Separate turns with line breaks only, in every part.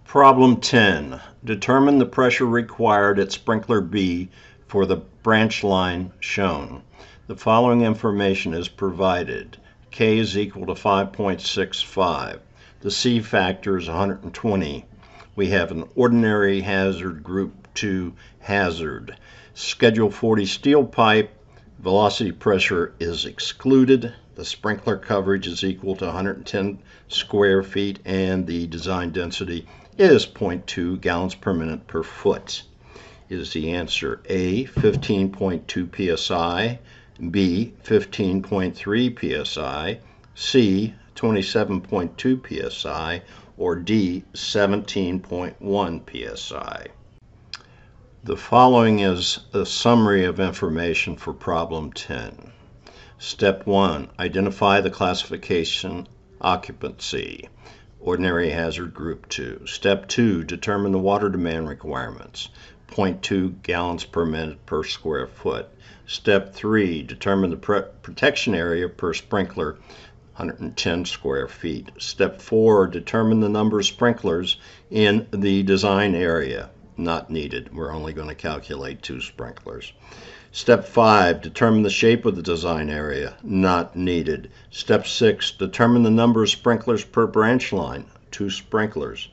Problem 10. Determine the pressure required at sprinkler B for the branch line shown. The following information is provided. K is equal to 5.65. The C factor is 120. We have an ordinary hazard, group 2 hazard. Schedule 40 steel pipe. Velocity pressure is excluded. The sprinkler coverage is equal to 110 square feet, and the design density is 0.2 gallons per minute per foot. Is the answer A, 15.2 psi, B, 15.3 psi, C, 27.2 psi, or D, 17.1 psi? The following is a summary of information for problem 10. Step 1, identify the classification occupancy. Ordinary hazard, group 2. Step 2, determine the water demand requirements. 0.2 gallons per minute per square foot. Step 3, determine the protection area per sprinkler, 110 square feet. Step 4, determine the number of sprinklers in the design area. Not needed. We're only going to calculate 2 sprinklers. Step 5, determine the shape of the design area. Not needed. Step 6, determine the number of sprinklers per branch line. 2 sprinklers.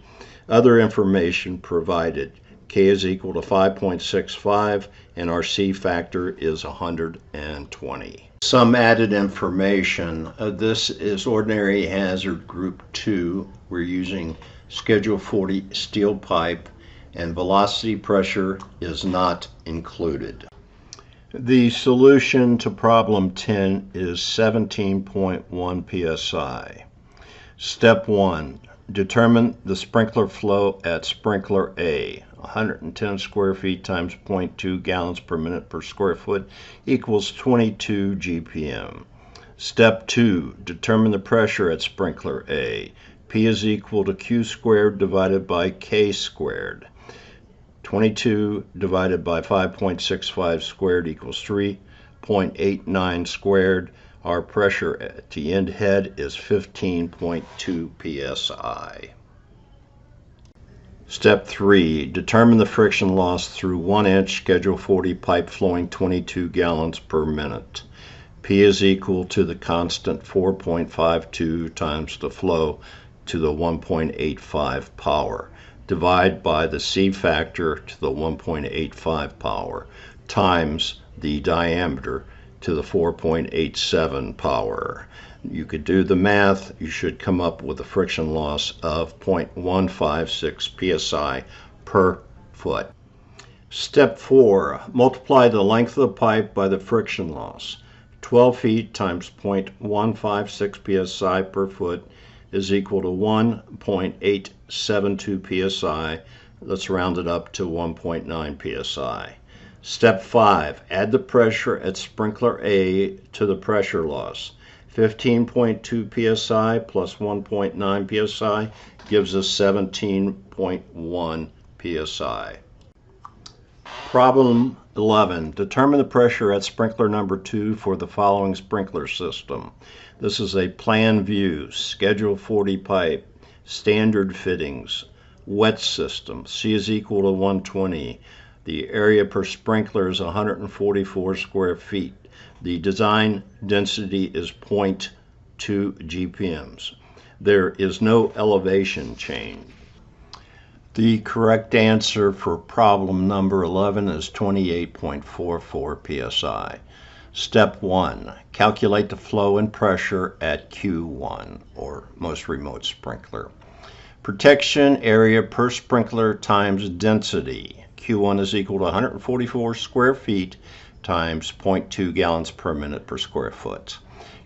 Other information provided. K is equal to 5.65 and our C factor is 120. Some added information. This is ordinary hazard group 2. We're using Schedule 40 steel pipe, and velocity pressure is not included. The solution to problem 10 is 17.1 psi. Step 1, determine the sprinkler flow at sprinkler A. 110 square feet times 0.2 gallons per minute per square foot equals 22 GPM. Step 2, determine the pressure at sprinkler A. P is equal to Q squared divided by K squared. 22 divided by 5.65 squared equals 3.89 squared. Our pressure at the end head is 15.2 psi. Step 3, determine the friction loss through 1-inch Schedule 40 pipe flowing 22 gallons per minute. P is equal to the constant 4.52 times the flow to the 1.85 power. Divide by the C factor to the 1.85 power times the diameter to the 4.87 power. You could do the math. You should come up with a friction loss of 0.156 psi per foot. Step 4, multiply the length of the pipe by the friction loss. 12 feet times 0.156 psi per foot is equal to 1.872 psi. Let's round it up to 1.9 psi. Step 5, add the pressure at sprinkler A to the pressure loss. 15.2 psi plus 1.9 psi gives us 17.1 psi. Problem 11, determine the pressure at sprinkler number 2 for the following sprinkler system. This is a plan view, Schedule 40 pipe, standard fittings, wet system. C is equal to 120. The area per sprinkler is 144 square feet. The design density is 0.2 GPMs. There is no elevation change. The correct answer for problem number 11 is 28.44 psi. Step 1, calculate the flow and pressure at Q1, or most remote sprinkler. Protection area per sprinkler times density. Q1 is equal to 144 square feet times 0.2 gallons per minute per square foot.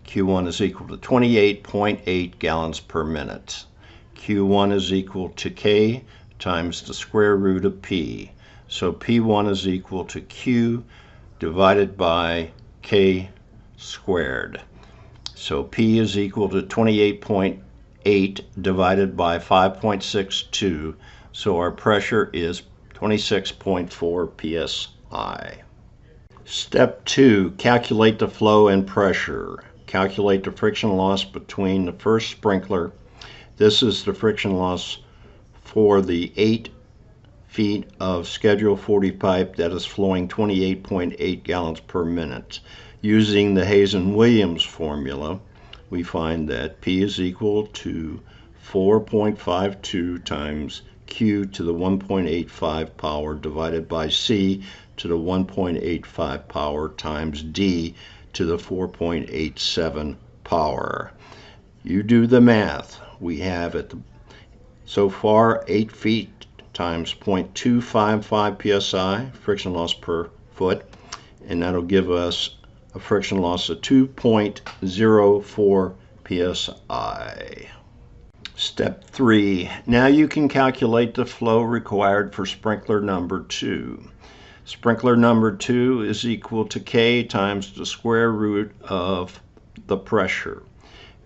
Q1 is equal to 28.8 gallons per minute. Q1 is equal to K times the square root of P. So P1 is equal to Q divided by K squared. So P is equal to 28.8 divided by 5.62. So our pressure is 26.4 psi. Step 2, calculate the flow and pressure. Calculate the friction loss between the first sprinkler. This is the friction loss for the 8 feet of Schedule 40 pipe that is flowing 28.8 gallons per minute. Using the Hazen-Williams formula, we find that P is equal to 4.52 times Q to the 1.85 power divided by C to the 1.85 power times D to the 4.87 power. You do the math. We have so far 8 feet times 0.255 psi, friction loss per foot, and that'll give us a friction loss of 2.04 psi. Step 3. Now you can calculate the flow required for sprinkler number 2. Sprinkler number 2 is equal to K times the square root of the pressure.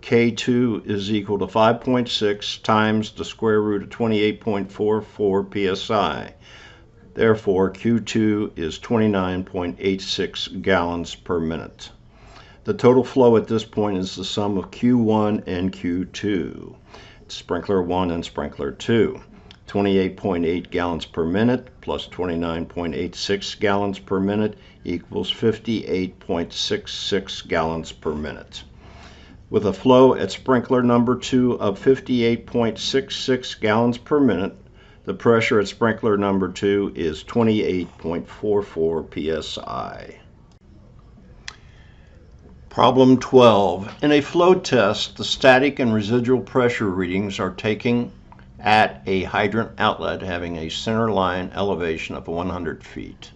K2 is equal to 5.6 times the square root of 28.44 psi. Therefore, Q2 is 29.86 gallons per minute. The total flow at this point is the sum of Q1 and Q2. Sprinkler 1 and sprinkler 2. 28.8 gallons per minute plus 29.86 gallons per minute equals 58.66 gallons per minute. With a flow at sprinkler number 2 of 58.66 gallons per minute, the pressure at sprinkler number 2 is 28.44 psi. Problem 12. In a flow test, the static and residual pressure readings are taken at a hydrant outlet having a center line elevation of 100 feet.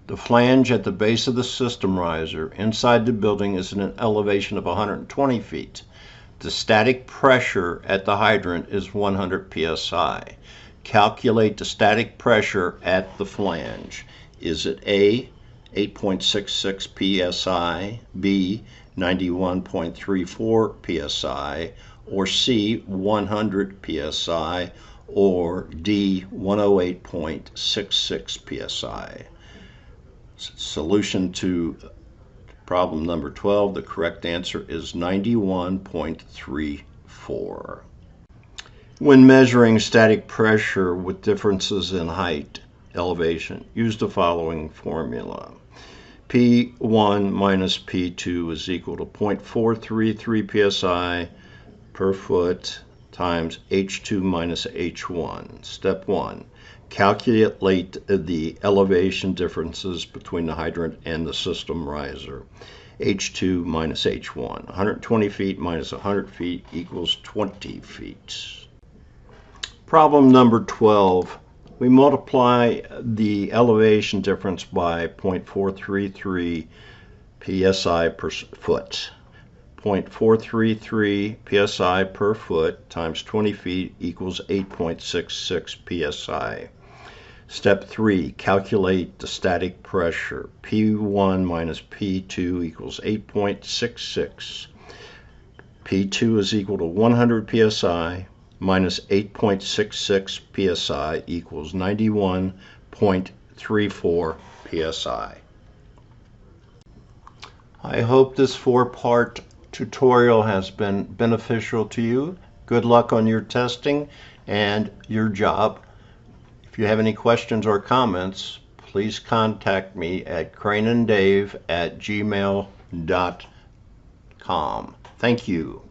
The flange at the base of the system riser inside the building is at an elevation of 120 feet. The static pressure at the hydrant is 100 psi. Calculate the static pressure at the flange. Is it A, 8.66 psi, B, 91.34 psi, or C, 100 psi, or D, 108.66 psi? Solution to problem number 12, the correct answer is 91.34. When measuring static pressure with differences in height, elevation, use the following formula. P1 minus P2 is equal to 0.433 psi per foot times H2 minus H1. Step 1. Calculate the elevation differences between the hydrant and the system riser. H2 minus H1. 120 feet minus 100 feet equals 20 feet. Problem number 12. We multiply the elevation difference by 0.433 psi per foot. 0.433 psi per foot times 20 feet equals 8.66 psi. Step 3. Calculate the static pressure. P1 minus P2 equals 8.66. P2 is equal to 100 psi minus 8.66 psi equals 91.34 psi. I hope this 4-part tutorial has been beneficial to you. Good luck on your testing and your job. If you have any questions or comments, please contact me at craneanddave@gmail.com. Thank you.